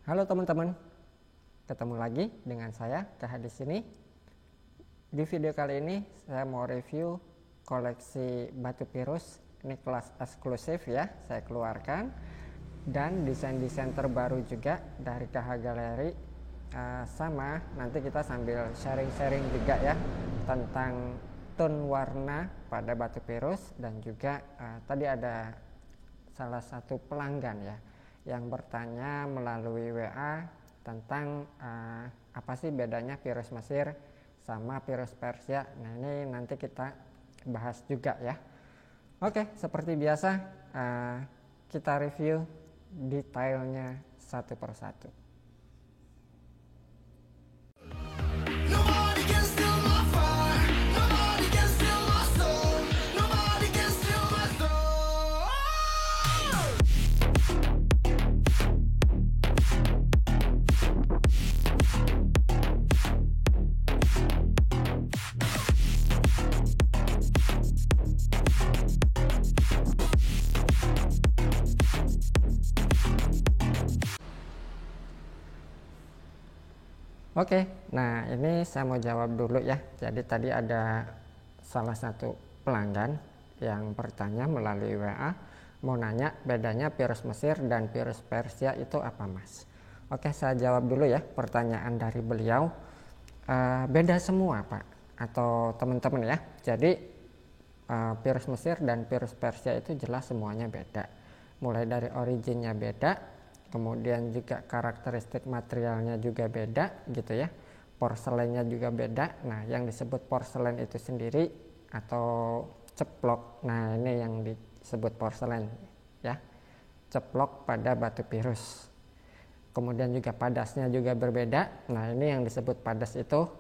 Halo teman-teman, ketemu lagi dengan saya KH di sini. Di video kali ini saya mau review koleksi batu pirus. Ini kelas eksklusif ya, saya keluarkan, dan desain-desain terbaru juga dari KH Gallery. Sama nanti kita sambil sharing-sharing juga ya tentang tone warna pada batu pirus, dan juga tadi ada salah satu pelanggan ya yang bertanya melalui WA tentang apa sih bedanya pirus Mesir sama pirus Persia. Nah, ini nanti kita bahas juga ya. Oke, seperti biasa kita review detailnya satu persatu. Oke, nah ini saya mau jawab dulu ya. Jadi tadi ada salah satu pelanggan yang bertanya melalui WA, mau nanya bedanya pirus Mesir dan pirus Persia itu apa Mas? Oke, saya jawab dulu ya pertanyaan dari beliau. Beda semua Pak, atau teman-teman ya. Jadi pirus Mesir dan pirus Persia itu jelas semuanya beda. Mulai dari originnya beda, kemudian juga karakteristik materialnya juga beda gitu ya, porselennya juga beda. Nah, yang disebut porselen itu sendiri atau ceplok, nah ini yang disebut porselen ya, ceplok pada batu pirus. Kemudian juga padasnya juga berbeda. Nah, ini yang disebut padas itu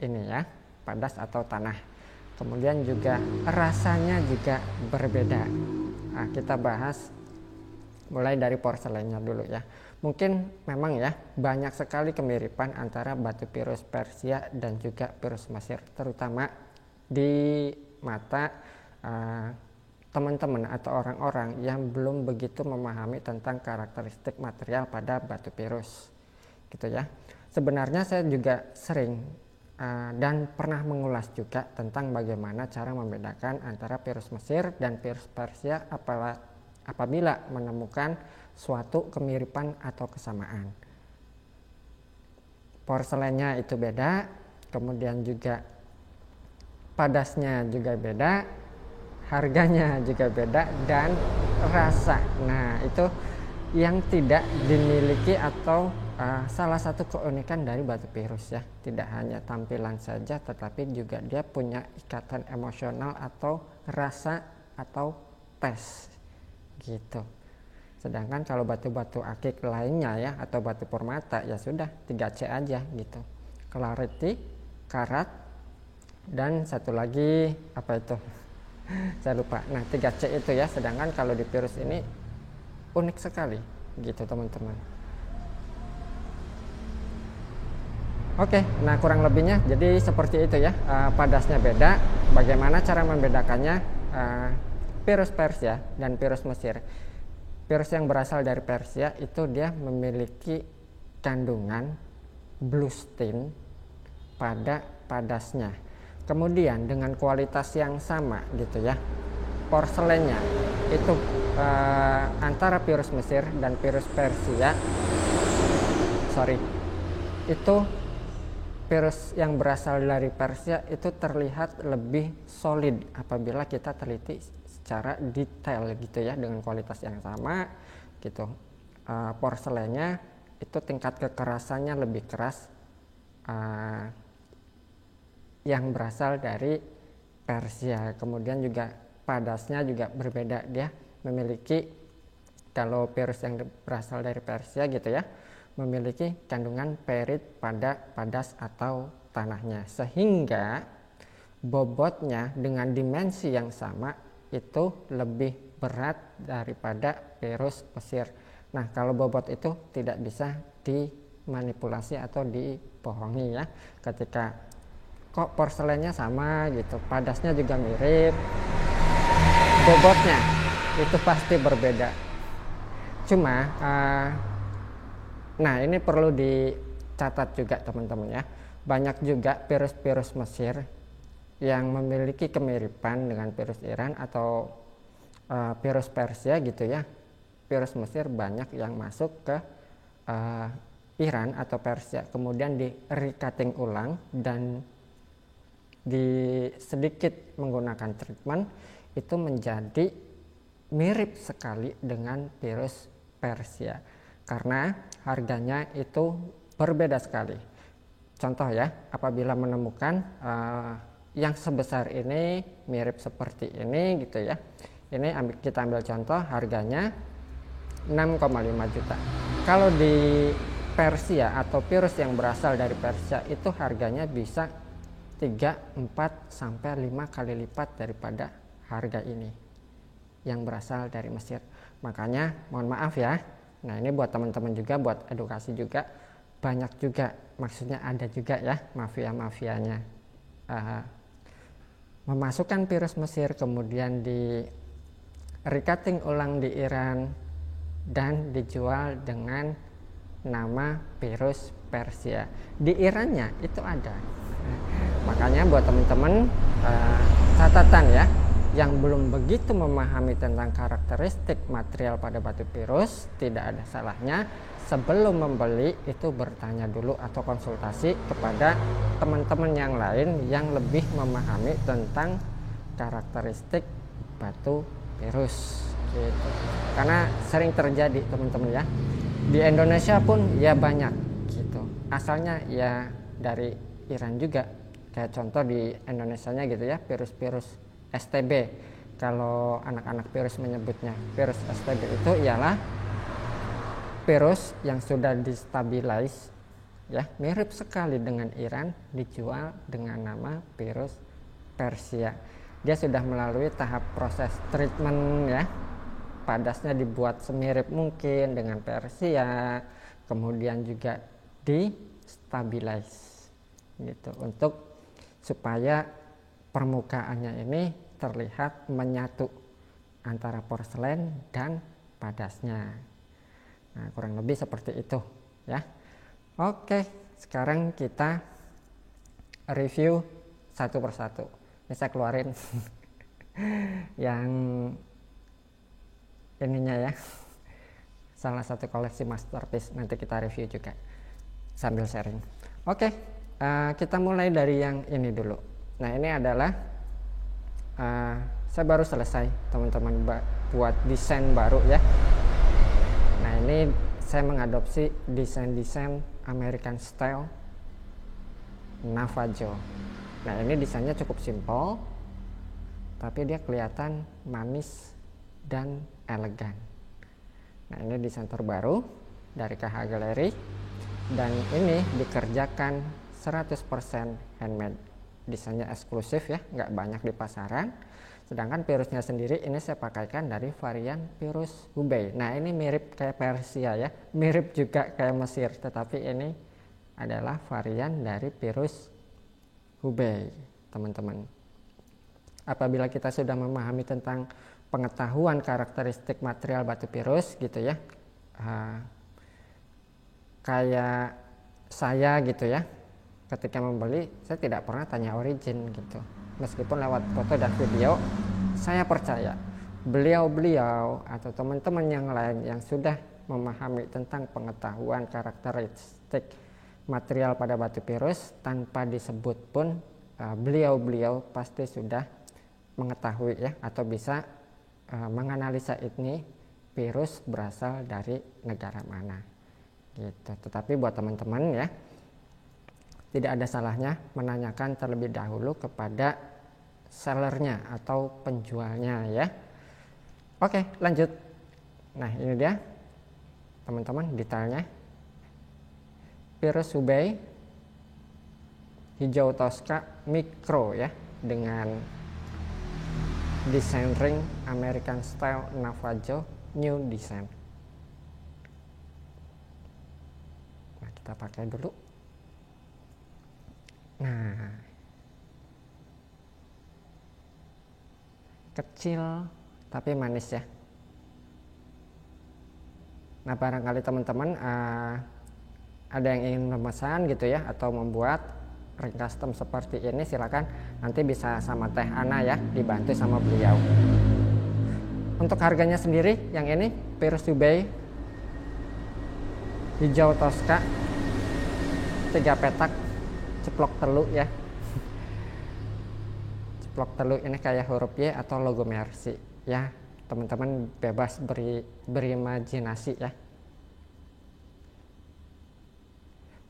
ini ya, padas atau tanah. Kemudian juga rasanya juga berbeda. Nah, kita bahas mulai dari porselennya dulu ya. Mungkin memang ya banyak sekali kemiripan antara batu pirus Persia dan juga pirus Mesir, terutama di mata teman-teman atau orang-orang yang belum begitu memahami tentang karakteristik material pada batu pirus gitu ya. Sebenarnya saya juga sering dan pernah mengulas juga tentang bagaimana cara membedakan antara pirus Mesir dan pirus Persia apabila menemukan suatu kemiripan atau kesamaan. Porselennya itu beda, kemudian juga padasnya juga beda, harganya juga beda, dan rasa. Nah, itu yang tidak dimiliki atau salah satu keunikan dari batu pirus ya. Tidak hanya tampilan saja, tetapi juga dia punya ikatan emosional atau rasa atau tes gitu. Sedangkan kalau batu-batu akik lainnya ya atau batu permata ya sudah 3C aja gitu. Clarity, karat, dan satu lagi apa itu? Saya lupa. Nah, 3C itu ya. Sedangkan kalau di pirus ini unik sekali gitu teman-teman. Oke, nah kurang lebihnya jadi seperti itu ya. Padasnya beda. Bagaimana cara membedakannya? Pirus Persia dan pirus Mesir. Pirus yang berasal dari Persia itu dia memiliki kandungan bluestin pada padasnya. Kemudian dengan kualitas yang sama gitu ya. Porselennya itu antara pirus Mesir dan pirus Persia. Itu pirus yang berasal dari Persia itu terlihat lebih solid apabila kita teliti secara detail gitu ya, dengan kualitas yang sama gitu. Porselennya itu tingkat kekerasannya lebih keras yang berasal dari Persia. Kemudian juga padasnya juga berbeda, dia memiliki, kalau pirus yang berasal dari Persia gitu ya, memiliki kandungan perit pada padas atau tanahnya, sehingga bobotnya dengan dimensi yang sama itu lebih berat daripada pirus Mesir. Nah, kalau bobot itu tidak bisa dimanipulasi atau dibohongi ya. Ketika kok porselennya sama gitu, padasnya juga mirip, bobotnya itu pasti berbeda. Cuma Nah, ini perlu dicatat juga teman-teman ya. Banyak juga virus-virus Mesir yang memiliki kemiripan dengan virus Iran atau virus Persia gitu ya. Virus Mesir banyak yang masuk ke Iran atau Persia, kemudian di recutting ulang dan di sedikit menggunakan treatment itu menjadi mirip sekali dengan virus Persia karena harganya itu berbeda sekali. Contoh ya, apabila menemukan yang sebesar ini mirip seperti ini gitu ya, ini kita ambil contoh harganya 6,5 juta. Kalau di Persia atau virus yang berasal dari Persia itu harganya bisa 3, 4 sampai 5 kali lipat daripada harga ini yang berasal dari Mesir. Makanya mohon maaf ya. Nah, ini buat teman-teman juga, buat edukasi juga. Banyak juga, maksudnya ada juga ya mafia-mafianya memasukkan virus Mesir kemudian di recutting ulang di Iran dan dijual dengan nama virus Persia. Di Irannya itu ada. Makanya buat teman-teman catatan ya, yang belum begitu memahami tentang karakteristik material pada batu virus, tidak ada salahnya sebelum membeli itu bertanya dulu atau konsultasi kepada teman-teman yang lain yang lebih memahami tentang karakteristik batu virus gitu. Karena sering terjadi teman-teman ya, di Indonesia pun ya banyak gitu, asalnya ya dari Iran juga. Kayak contoh di Indonesianya gitu ya, virus-virus STB. Kalau anak-anak virus menyebutnya virus STB itu ialah virus yang sudah distabilize ya, mirip sekali dengan Iran, dijual dengan nama virus Persia. Dia sudah melalui tahap proses treatment ya, padasnya dibuat semirip mungkin dengan Persia, kemudian juga di-stabilize gitu untuk supaya permukaannya ini terlihat menyatu antara porselen dan padasnya. Nah, kurang lebih seperti itu ya. Oke, sekarang kita review satu persatu. Ini saya keluarin yang ininya ya, salah satu koleksi masterpiece, nanti kita review juga sambil sharing. Oke, kita mulai dari yang ini dulu. Nah, ini adalah saya baru selesai teman-teman buat desain baru ya. Nah, ini saya mengadopsi desain-desain American Style Navajo. Nah, ini desainnya cukup simpel, tapi dia kelihatan manis dan elegan. Nah, ini desain terbaru dari KH Gallery dan ini dikerjakan 100% handmade. Desainnya eksklusif ya, nggak banyak di pasaran. Sedangkan virusnya sendiri ini saya pakaikan dari varian virus Hubei. Nah, ini mirip kayak Persia ya, mirip juga kayak Mesir, tetapi ini adalah varian dari virus Hubei, teman-teman. Apabila kita sudah memahami tentang pengetahuan karakteristik material batu virus gitu ya, kayak saya gitu ya, ketika membeli saya tidak pernah tanya origin gitu. Meskipun lewat foto dan video, saya percaya beliau-beliau atau teman-teman yang lain yang sudah memahami tentang pengetahuan karakteristik material pada batu virus tanpa disebut pun beliau-beliau pasti sudah mengetahui ya, atau bisa menganalisa ini virus berasal dari negara mana gitu. Tetapi buat teman-teman ya, tidak ada salahnya menanyakan terlebih dahulu kepada sellernya atau penjualnya ya. Oke, lanjut. Nah, ini dia teman-teman detailnya. Virus Hubei hijau Tosca mikro ya, dengan desain ring American Style Navajo new design. Nah, kita pakai dulu. Nah, kecil tapi manis ya. Nah, barangkali teman-teman ada yang ingin memesan gitu ya, atau membuat ring custom seperti ini, silakan nanti bisa sama Teh Ana ya, dibantu sama beliau. Untuk harganya sendiri yang ini Pirus Hubei hijau Tosca 3 petak ceplok teluk ya. Ceplok teluk ini kayak huruf Y atau logo Mercy ya, teman-teman bebas berimajinasi ya.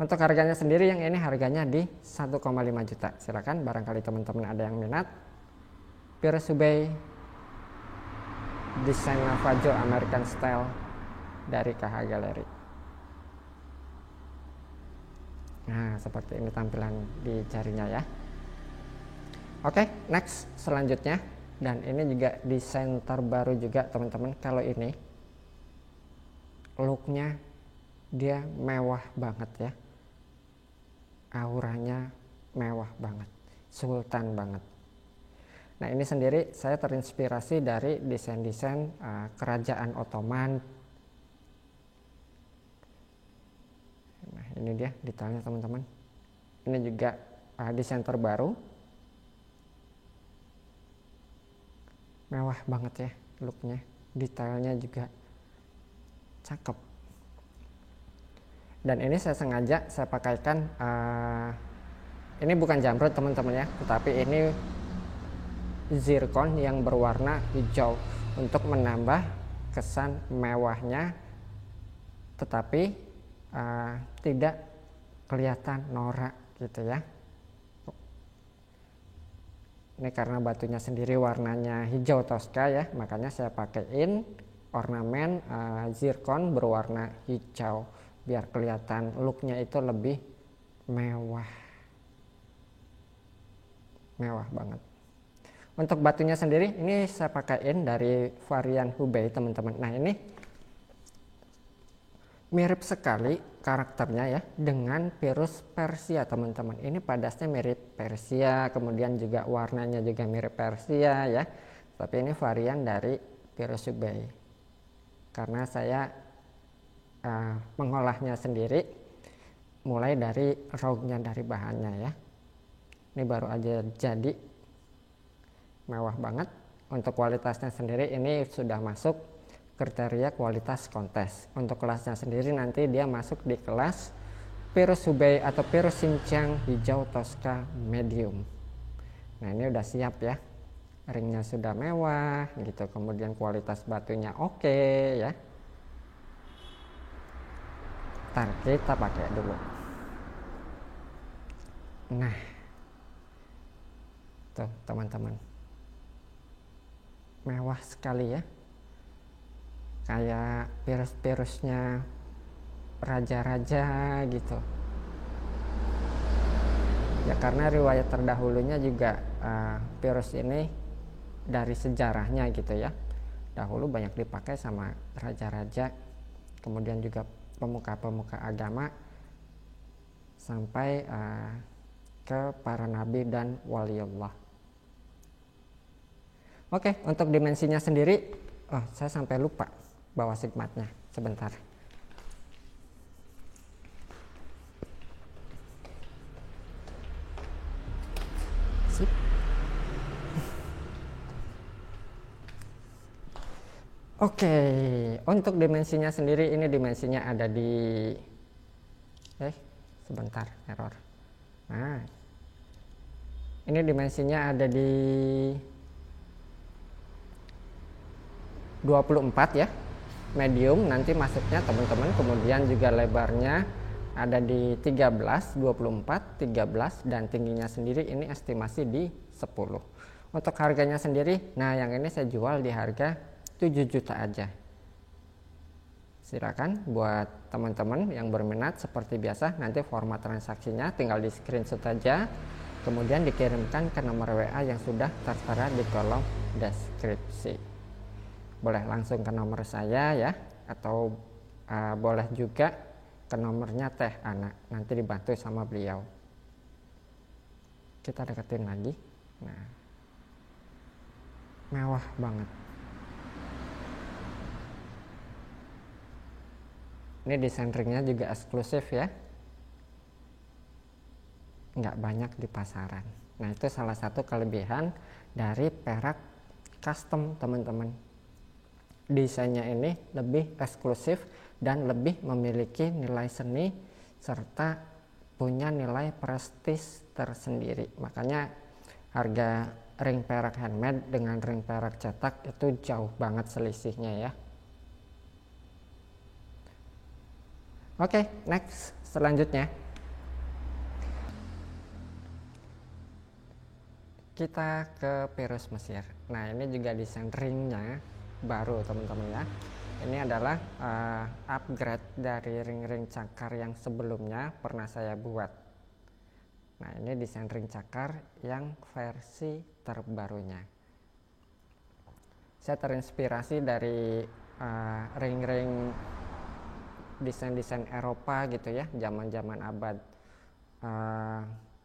Untuk harganya sendiri yang ini harganya di 1,5 juta. Silakan barangkali teman-teman ada yang minat. Pirus Hubei desain Navajo American Style dari KH Gallery. Nah, seperti ini tampilan di jarinya ya. Oke, next selanjutnya, dan ini juga desain terbaru juga teman-teman. Kalau ini looknya dia mewah banget ya, auranya mewah banget, sultan banget. Nah, ini sendiri saya terinspirasi dari desain-desain kerajaan Ottoman. Nah, ini dia detailnya teman-teman. Ini juga desain terbaru, mewah banget ya looknya, detailnya juga cakep. Dan ini saya sengaja saya pakaikan ini bukan jamrud teman-teman ya, tetapi ini zircon yang berwarna hijau untuk menambah kesan mewahnya, tetapi tidak kelihatan norak gitu ya. Ini karena batunya sendiri warnanya hijau Tosca ya, makanya saya pakaiin ornamen zircon berwarna hijau biar kelihatan looknya itu lebih mewah banget. Untuk batunya sendiri ini saya pakaiin dari varian Hubei teman-teman. Nah, ini mirip sekali karakternya ya dengan Pirus Persia teman-teman. Ini padasnya mirip Persia, kemudian juga warnanya juga mirip Persia ya, tapi ini varian dari Pirus Hubei karena saya mengolahnya sendiri, mulai dari rognya, dari bahannya ya. Ini baru aja jadi, mewah banget. Untuk kualitasnya sendiri ini sudah masuk kriteria kualitas kontes. Untuk kelasnya sendiri nanti dia masuk di kelas Pirus Hubei atau Pirus Xinjiang hijau Tosca medium. Nah, ini udah siap ya, ringnya sudah mewah gitu, kemudian kualitas batunya oke ya. Ntar kita pakai dulu. Nah, tuh teman-teman, mewah sekali ya, kayak pirus-pirusnya raja-raja gitu ya, karena riwayat terdahulunya juga pirus ini dari sejarahnya gitu ya, dahulu banyak dipakai sama raja-raja, kemudian juga pemuka-pemuka agama, sampai ke para nabi dan waliullah. Oke, untuk dimensinya sendiri, saya sampai lupa bawa sigmatnya, sebentar. Sip. Oke, untuk dimensinya sendiri ini dimensinya ada di sebentar, error. Nah, ini dimensinya ada di 24 ya, medium nanti masuknya teman-teman. Kemudian juga lebarnya ada di 13, 24, 13, dan tingginya sendiri ini estimasi di 10. Untuk harganya sendiri, nah yang ini saya jual di harga 7 juta aja. Silakan buat teman-teman yang berminat, seperti biasa nanti format transaksinya tinggal di screenshot saja, kemudian dikirimkan ke nomor WA yang sudah tertera di kolom deskripsi. Boleh langsung ke nomor saya ya, atau boleh juga ke nomornya Teh Ana, nanti dibantu sama beliau. Kita deketin lagi. Nah, mewah banget. Ini desain ringnya juga eksklusif ya, nggak banyak di pasaran. Nah, itu salah satu kelebihan dari perak custom, teman-teman. Desainnya ini lebih eksklusif dan lebih memiliki nilai seni serta punya nilai prestis tersendiri. Makanya harga ring perak handmade dengan ring perak cetak itu jauh banget selisihnya ya. Oke, next, selanjutnya kita ke Pirus Mesir. Nah, ini juga desain ringnya baru, teman-teman ya. Ini adalah upgrade dari ring-ring cakar yang sebelumnya pernah saya buat. Nah, ini desain ring cakar yang versi terbarunya. Saya terinspirasi dari ring-ring desain-desain Eropa gitu ya, zaman-zaman abad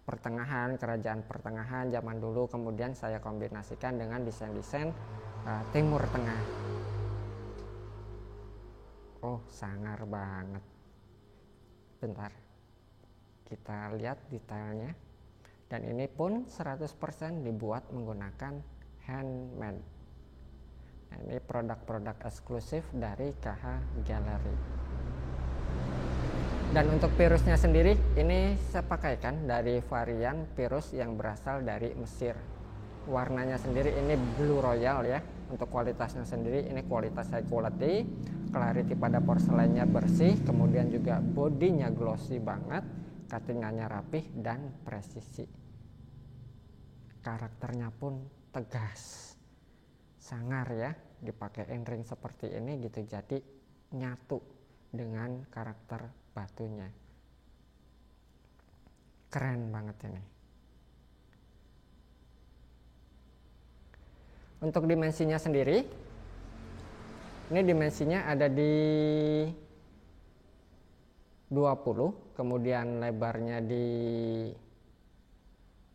pertengahan, kerajaan pertengahan zaman dulu, kemudian saya kombinasikan dengan desain-desain Timur Tengah. Oh, sangar banget. Bentar, kita lihat detailnya. Dan ini pun 100% dibuat menggunakan handmade. Nah, ini produk-produk eksklusif dari KH Gallery. Dan untuk pirusnya sendiri, ini saya pakaikan dari varian pirus yang berasal dari Mesir. Warnanya sendiri ini blue royal ya. Untuk kualitasnya sendiri ini kualitas high quality, clarity pada porselennya bersih, kemudian juga bodinya glossy banget, cuttingannya rapih dan presisi. Karakternya pun tegas, sangar ya, dipakein ring seperti ini gitu, jadi nyatu dengan karakter batunya. Keren banget ini. Untuk dimensinya sendiri, ini dimensinya ada di 20, kemudian lebarnya di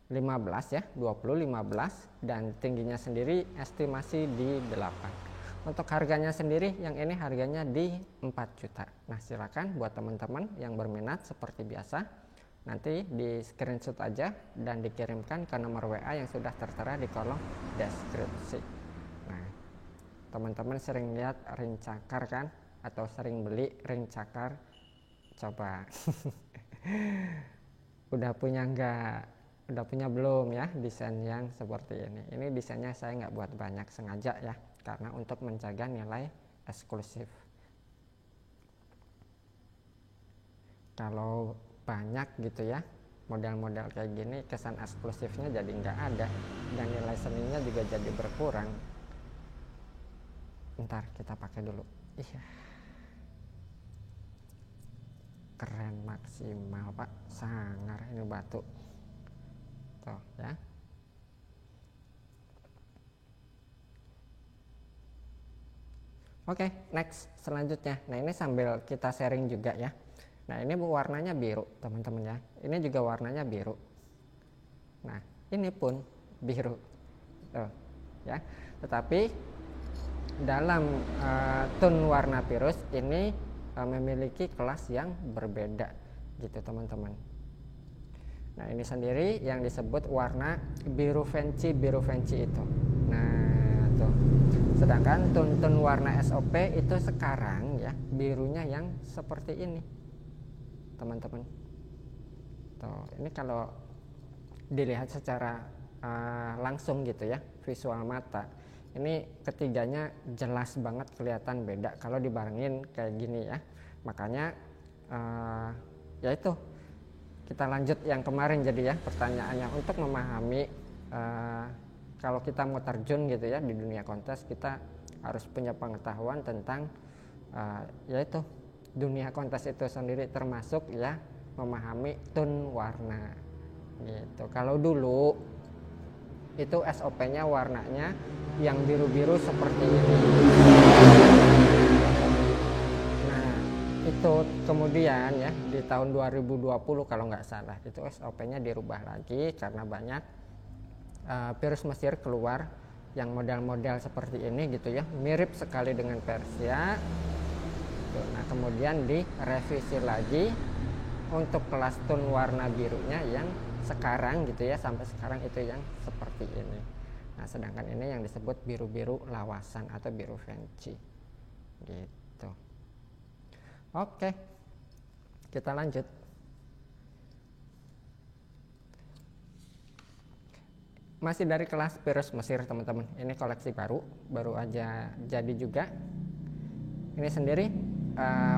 15 ya, 20, 15, dan tingginya sendiri estimasi di 8. Untuk harganya sendiri, yang ini harganya di 4 juta. Nah, silakan buat teman-teman yang berminat seperti biasa, nanti di screenshot aja dan dikirimkan ke nomor WA yang sudah tertera di kolom deskripsi. Nah, teman-teman sering lihat ring cakar kan, atau sering beli ring cakar? Coba udah punya enggak? Udah punya belum ya desain yang seperti ini? Ini desainnya saya nggak buat banyak, sengaja ya, karena untuk menjaga nilai eksklusif. Kalau banyak gitu ya model-model kayak gini, kesan eksklusifnya jadi nggak ada dan nilai seninya juga jadi berkurang. Ntar kita pakai dulu. Iya, keren maksimal pak, sangar ini batu tuh ya. Oke, next, selanjutnya. Nah, ini sambil kita sharing juga ya. Nah, ini warnanya biru teman-teman ya. Ini juga warnanya biru. Nah, ini pun biru tuh ya. Tetapi dalam tone warna pirus ini memiliki kelas yang berbeda gitu teman-teman. Nah, ini sendiri yang disebut warna biru fancy itu. Nah, tuh. Sedangkan tone warna SOP itu sekarang ya, birunya yang seperti ini teman-teman. Tuh, ini kalau dilihat secara langsung gitu ya, visual mata, ini ketiganya jelas banget kelihatan beda kalau dibarengin kayak gini ya. Makanya ya itu, kita lanjut yang kemarin jadi ya, pertanyaannya untuk memahami kalau kita mau terjun gitu ya di dunia kontes, kita harus punya pengetahuan tentang yaitu dunia kontes itu sendiri, termasuk ya memahami tone warna gitu. Kalau dulu itu SOP-nya warnanya yang biru-biru seperti ini. Nah, itu kemudian ya di tahun 2020 kalau nggak salah, itu SOP-nya dirubah lagi karena banyak pirus Mesir keluar yang model-model seperti ini gitu ya, mirip sekali dengan Persia. Nah, kemudian direvisi lagi untuk kelas tone warna birunya yang sekarang gitu ya, sampai sekarang itu yang seperti ini. Nah sedangkan ini yang disebut biru-biru lawasan atau biru Vinci gitu. Oke, kita lanjut. Masih dari kelas Pirus Mesir teman-teman, ini koleksi baru aja jadi juga. Ini sendiri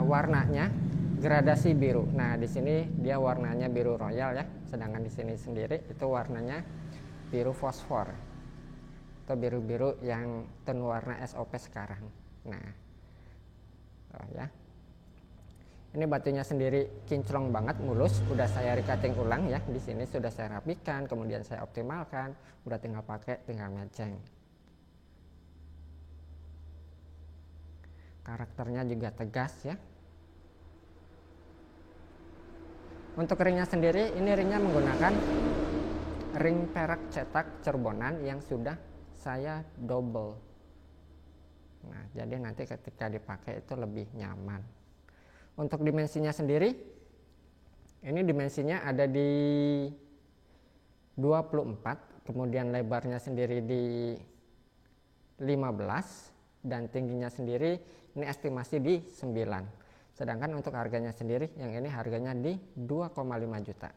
warnanya gradasi biru. Nah di sini dia warnanya biru royal ya, sedangkan di sini sendiri itu warnanya biru fosfor atau biru-biru yang tone warna SOP sekarang. Nah ya, ini batunya sendiri kinclong banget, mulus, udah saya recutting ulang ya. Di sini sudah saya rapikan, kemudian saya optimalkan, udah tinggal pakai, tinggal matching. Karakternya juga tegas ya. Untuk ringnya sendiri, ini ringnya menggunakan ring perak cetak cerbonan yang sudah saya double. Nah, jadi nanti ketika dipakai itu lebih nyaman. Untuk dimensinya sendiri, ini dimensinya ada di 24, kemudian lebarnya sendiri di 15, dan tingginya sendiri ini estimasi di 9. Sedangkan untuk harganya sendiri, yang ini harganya di 2,5 juta.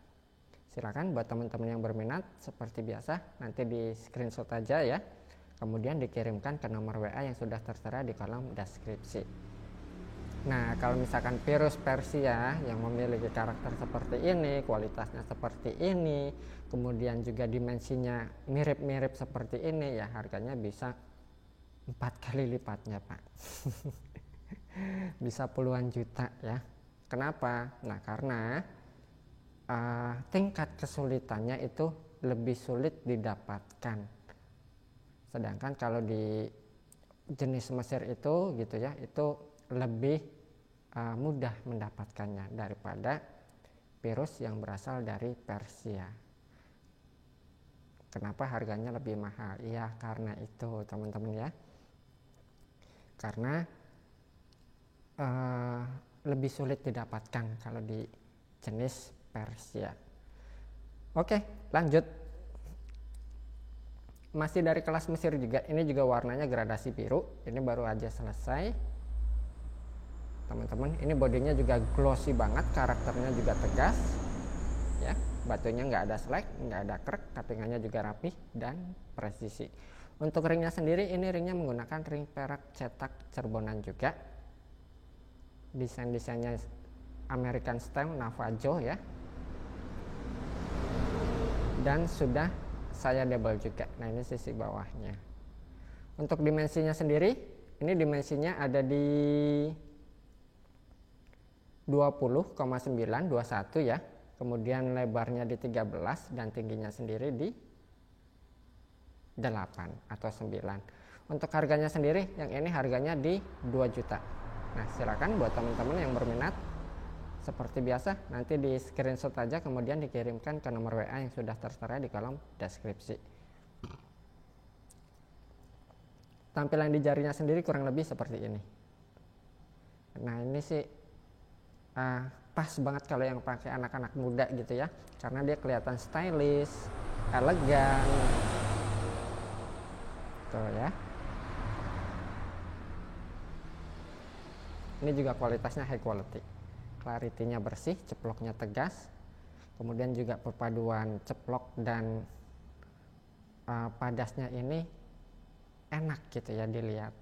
Silakan buat teman-teman yang berminat, seperti biasa nanti di screenshot aja ya, kemudian dikirimkan ke nomor WA yang sudah tertera di kolom deskripsi. Nah kalau misalkan Pirus Persia yang memiliki karakter seperti ini, kualitasnya seperti ini, kemudian juga dimensinya mirip-mirip seperti ini ya, harganya bisa 4 kali lipatnya Pak. Bisa puluhan juta ya. Kenapa? Nah karena tingkat kesulitannya itu lebih sulit didapatkan. Sedangkan kalau di jenis Mesir itu gitu ya, itu lebih mudah mendapatkannya daripada Pirus yang berasal dari Persia. Kenapa harganya lebih mahal? Ya karena itu teman-teman ya. Karena lebih sulit didapatkan kalau di jenis Persia. Oke, lanjut. Masih dari kelas Mesir juga, ini juga warnanya gradasi biru. Ini baru aja selesai teman-teman. Ini bodinya juga glossy banget, karakternya juga tegas ya, batunya nggak ada slack, nggak ada krek, cuttingannya juga rapih dan presisi. Untuk ringnya sendiri, ini ringnya menggunakan ring perak cetak cerbonan juga. Desainnya American style Navajo ya, dan sudah saya double juga. Nah ini sisi bawahnya. Untuk dimensinya sendiri, ini dimensinya ada di 20,921 ya, kemudian lebarnya di 13 dan tingginya sendiri di 8 atau 9. Untuk harganya sendiri, yang ini harganya di 2 juta. Nah silakan buat teman-teman yang berminat, seperti biasa nanti di screenshot aja, kemudian dikirimkan ke nomor WA yang sudah tertera di kolom deskripsi. Tampilan di jarinya sendiri kurang lebih seperti ini. Nah ini sih pas banget kalau yang pakai anak-anak muda gitu ya, karena dia kelihatan stylish, elegan tuh ya. Ini juga kualitasnya high quality, clarity-nya bersih, ceploknya tegas, kemudian juga perpaduan ceplok dan padasnya ini enak gitu ya dilihat.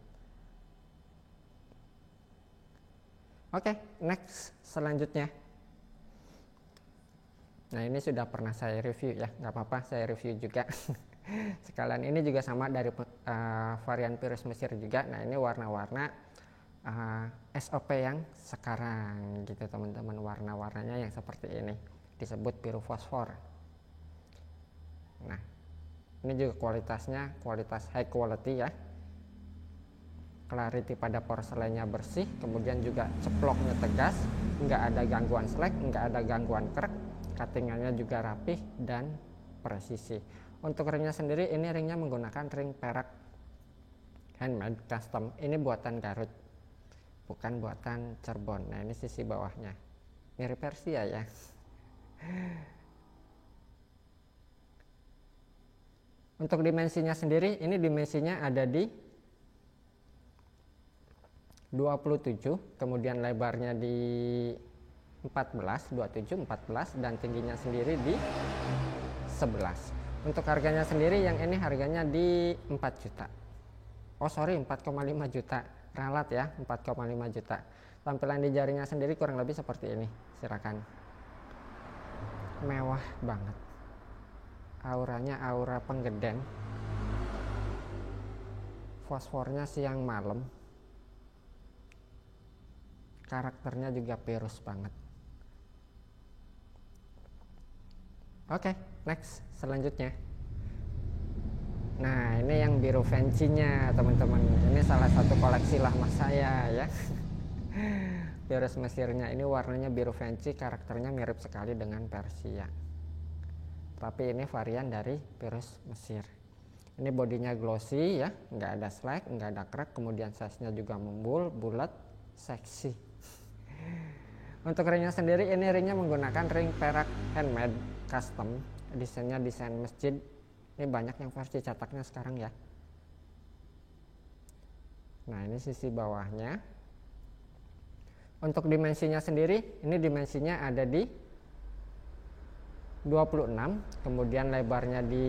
Oke, next selanjutnya. Nah ini sudah pernah saya review ya, nggak apa-apa saya review juga. Sekalian ini juga sama dari varian Pirus Mesir juga. Nah ini warna-warna SOP yang sekarang gitu teman-teman, warna-warnanya yang seperti ini disebut biru fosfor. Nah ini juga kualitasnya kualitas high quality ya, clarity pada porselennya bersih, kemudian juga ceploknya tegas, nggak ada gangguan slack, nggak ada gangguan krek, cuttingannya juga rapih dan presisi. Untuk ringnya sendiri, ini ringnya menggunakan ring perak handmade custom, ini buatan Garut, bukan buatan Cirebon. Nah ini sisi bawahnya mirip Persia ya. Untuk dimensinya sendiri, ini dimensinya ada di 27, kemudian lebarnya di 27, 14, dan tingginya sendiri di 11. Untuk harganya sendiri, yang ini harganya di 4 juta. Oh sorry, 4,5 juta. Ralat ya, 4,5 juta. Tampilan di jarinya sendiri kurang lebih seperti ini. Silakan. Mewah banget. Auranya aura penggeden. Fosfornya siang malam. Karakternya juga virus banget. Oke, next selanjutnya. Nah, ini yang biru fancy-nya, teman-teman. Ini salah satu koleksi lama saya ya. Virus Mesirnya ini warnanya biru fancy, karakternya mirip sekali dengan Persia. Tapi ini varian dari virus Mesir. Ini bodinya glossy ya, nggak ada slack, nggak ada crack, kemudian size-nya juga membul, bulat, seksi. Untuk ringnya sendiri, ini ringnya menggunakan ring perak handmade custom. Desainnya desain masjid. Ini banyak yang versi cetaknya sekarang ya. Nah, ini sisi bawahnya. Untuk dimensinya sendiri, ini dimensinya ada di 26, kemudian lebarnya di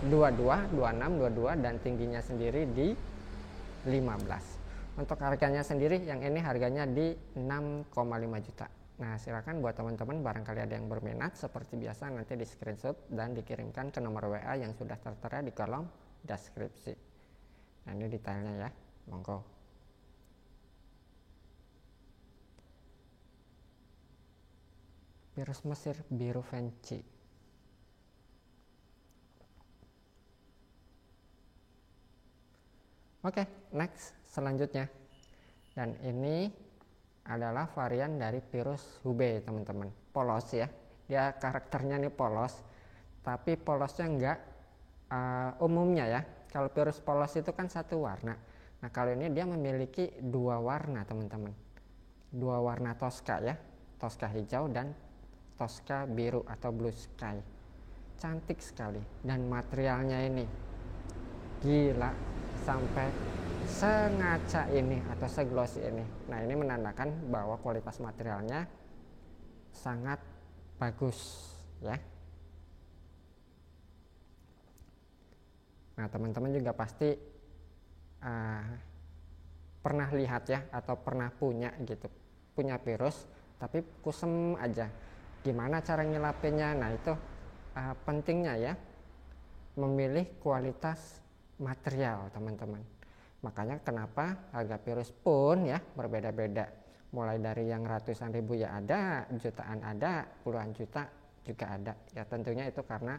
22, 26, 22, dan tingginya sendiri di 15. Untuk harganya sendiri, yang ini harganya di 6,5 juta. Nah, silakan buat teman-teman barangkali ada yang berminat, seperti biasa nanti di screenshot dan dikirimkan ke nomor WA yang sudah tertera di kolom deskripsi. Nah, ini detailnya ya, monggo. Virus Mesir biru fancy. Oke, next selanjutnya. Dan ini adalah varian dari virus Hubei, teman-teman. Polos ya. Dia karakternya nih polos, tapi polosnya enggak umumnya ya. Kalau virus polos itu kan satu warna. Nah, kalau ini dia memiliki dua warna, teman-teman. Dua warna Tosca ya. Tosca hijau dan Tosca biru atau blue sky. Cantik sekali, dan materialnya ini gila, sampai sengaca ini atau seglossy ini. Nah, ini menandakan bahwa kualitas materialnya sangat bagus ya. Nah, teman-teman juga pasti pernah lihat ya, atau pernah punya gitu, punya virus tapi kusem aja. Gimana cara ngilapinnya? Nah, itu pentingnya ya, memilih kualitas material, teman-teman. Makanya kenapa harga virus pun ya berbeda-beda. Mulai dari yang ratusan ribu ya ada, jutaan ada, puluhan juta juga ada. Ya tentunya itu karena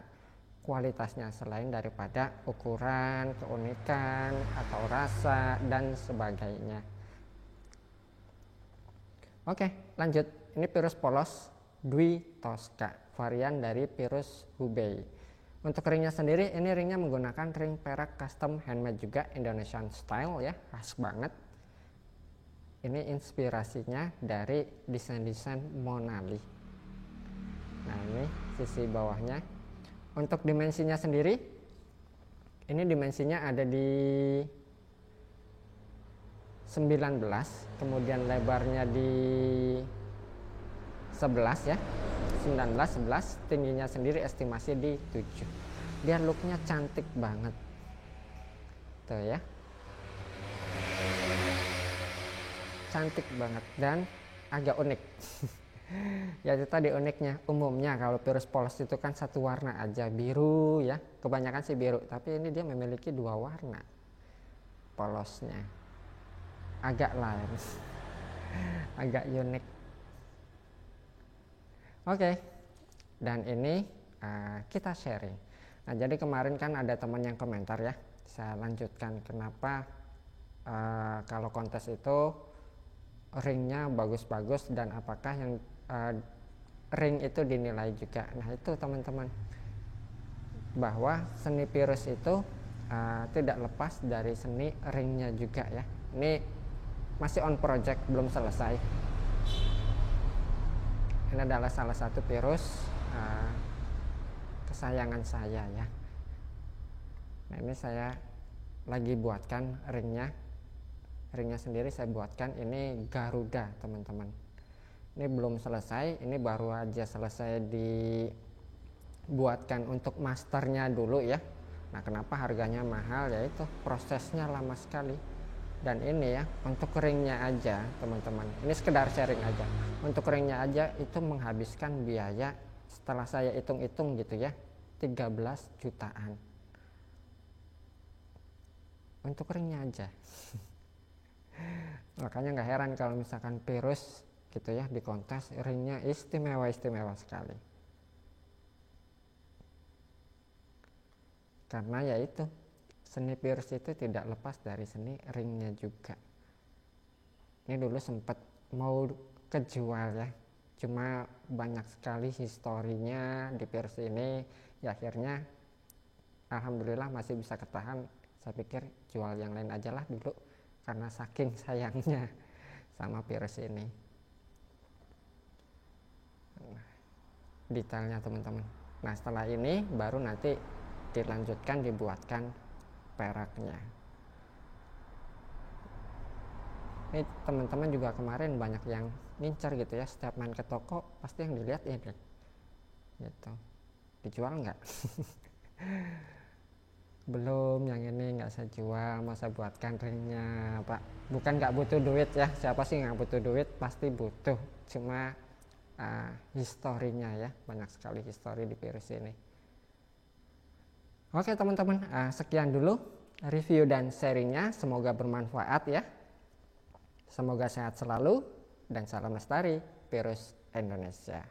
kualitasnya, selain daripada ukuran, keunikan, atau rasa, dan sebagainya. Oke, lanjut. Ini virus polos Dwi Tosca, varian dari virus Hubei. Untuk ringnya sendiri, ini ringnya menggunakan ring perak custom handmade juga, Indonesian style ya, khas banget. Ini inspirasinya dari desain-desain Monali. Nah, ini sisi bawahnya. Untuk dimensinya sendiri, ini dimensinya ada di 19, kemudian lebarnya di 11 ya, 19, 11, tingginya sendiri estimasi di 7. Dia looknya cantik banget tuh ya, cantik banget dan agak unik. Ya itu tadi uniknya. Umumnya kalau virus polos itu kan satu warna aja, biru ya, kebanyakan sih biru, tapi ini dia memiliki dua warna polosnya, agak lain. Agak unik. Oke, dan ini kita sharing. Nah, jadi kemarin kan ada teman yang komentar ya, saya lanjutkan kenapa kalau kontes itu ringnya bagus-bagus dan apakah yang ring itu dinilai juga. Nah, itu teman-teman, bahwa seni virus itu tidak lepas dari seni ringnya juga ya. Ini masih on project, belum selesai. Ini adalah salah satu virus kesayangan saya ya. Nah ini saya lagi buatkan ringnya sendiri saya buatkan. Ini Garuda teman-teman, ini belum selesai, ini baru aja selesai dibuatkan untuk masternya dulu ya. Nah kenapa harganya mahal, yaitu prosesnya lama sekali. Dan ini ya untuk ringnya aja teman-teman, ini sekedar sharing aja, untuk ringnya aja itu menghabiskan biaya, setelah saya hitung-hitung gitu ya, 13 jutaan untuk ringnya aja. Makanya nggak heran kalau misalkan Pirus gitu ya di kontes, ringnya istimewa sekali. Karena yaitu seni Pirus itu tidak lepas dari seni ringnya juga. Ini dulu sempat mau kejual ya, cuma banyak sekali historinya di Pirus ini ya, akhirnya alhamdulillah masih bisa ketahan. Saya pikir jual yang lain aja lah dulu, karena saking sayangnya sama Pirus ini. Detailnya teman-teman. Nah setelah ini baru nanti dilanjutkan dibuatkan peraknya. Ini teman-teman juga kemarin banyak yang ngincar gitu ya, setiap main ke toko pasti yang dilihat ini gitu, dijual nggak? Belum, yang ini nggak saya jual, mau saya buatkan ringnya Pak. Bukan nggak butuh duit ya, siapa sih nggak butuh duit, pasti butuh, cuma historinya ya, banyak sekali histori di Pirus ini. Oke teman-teman, sekian dulu review dan sharingnya, semoga bermanfaat ya. Semoga sehat selalu dan salam lestari Pirus Indonesia.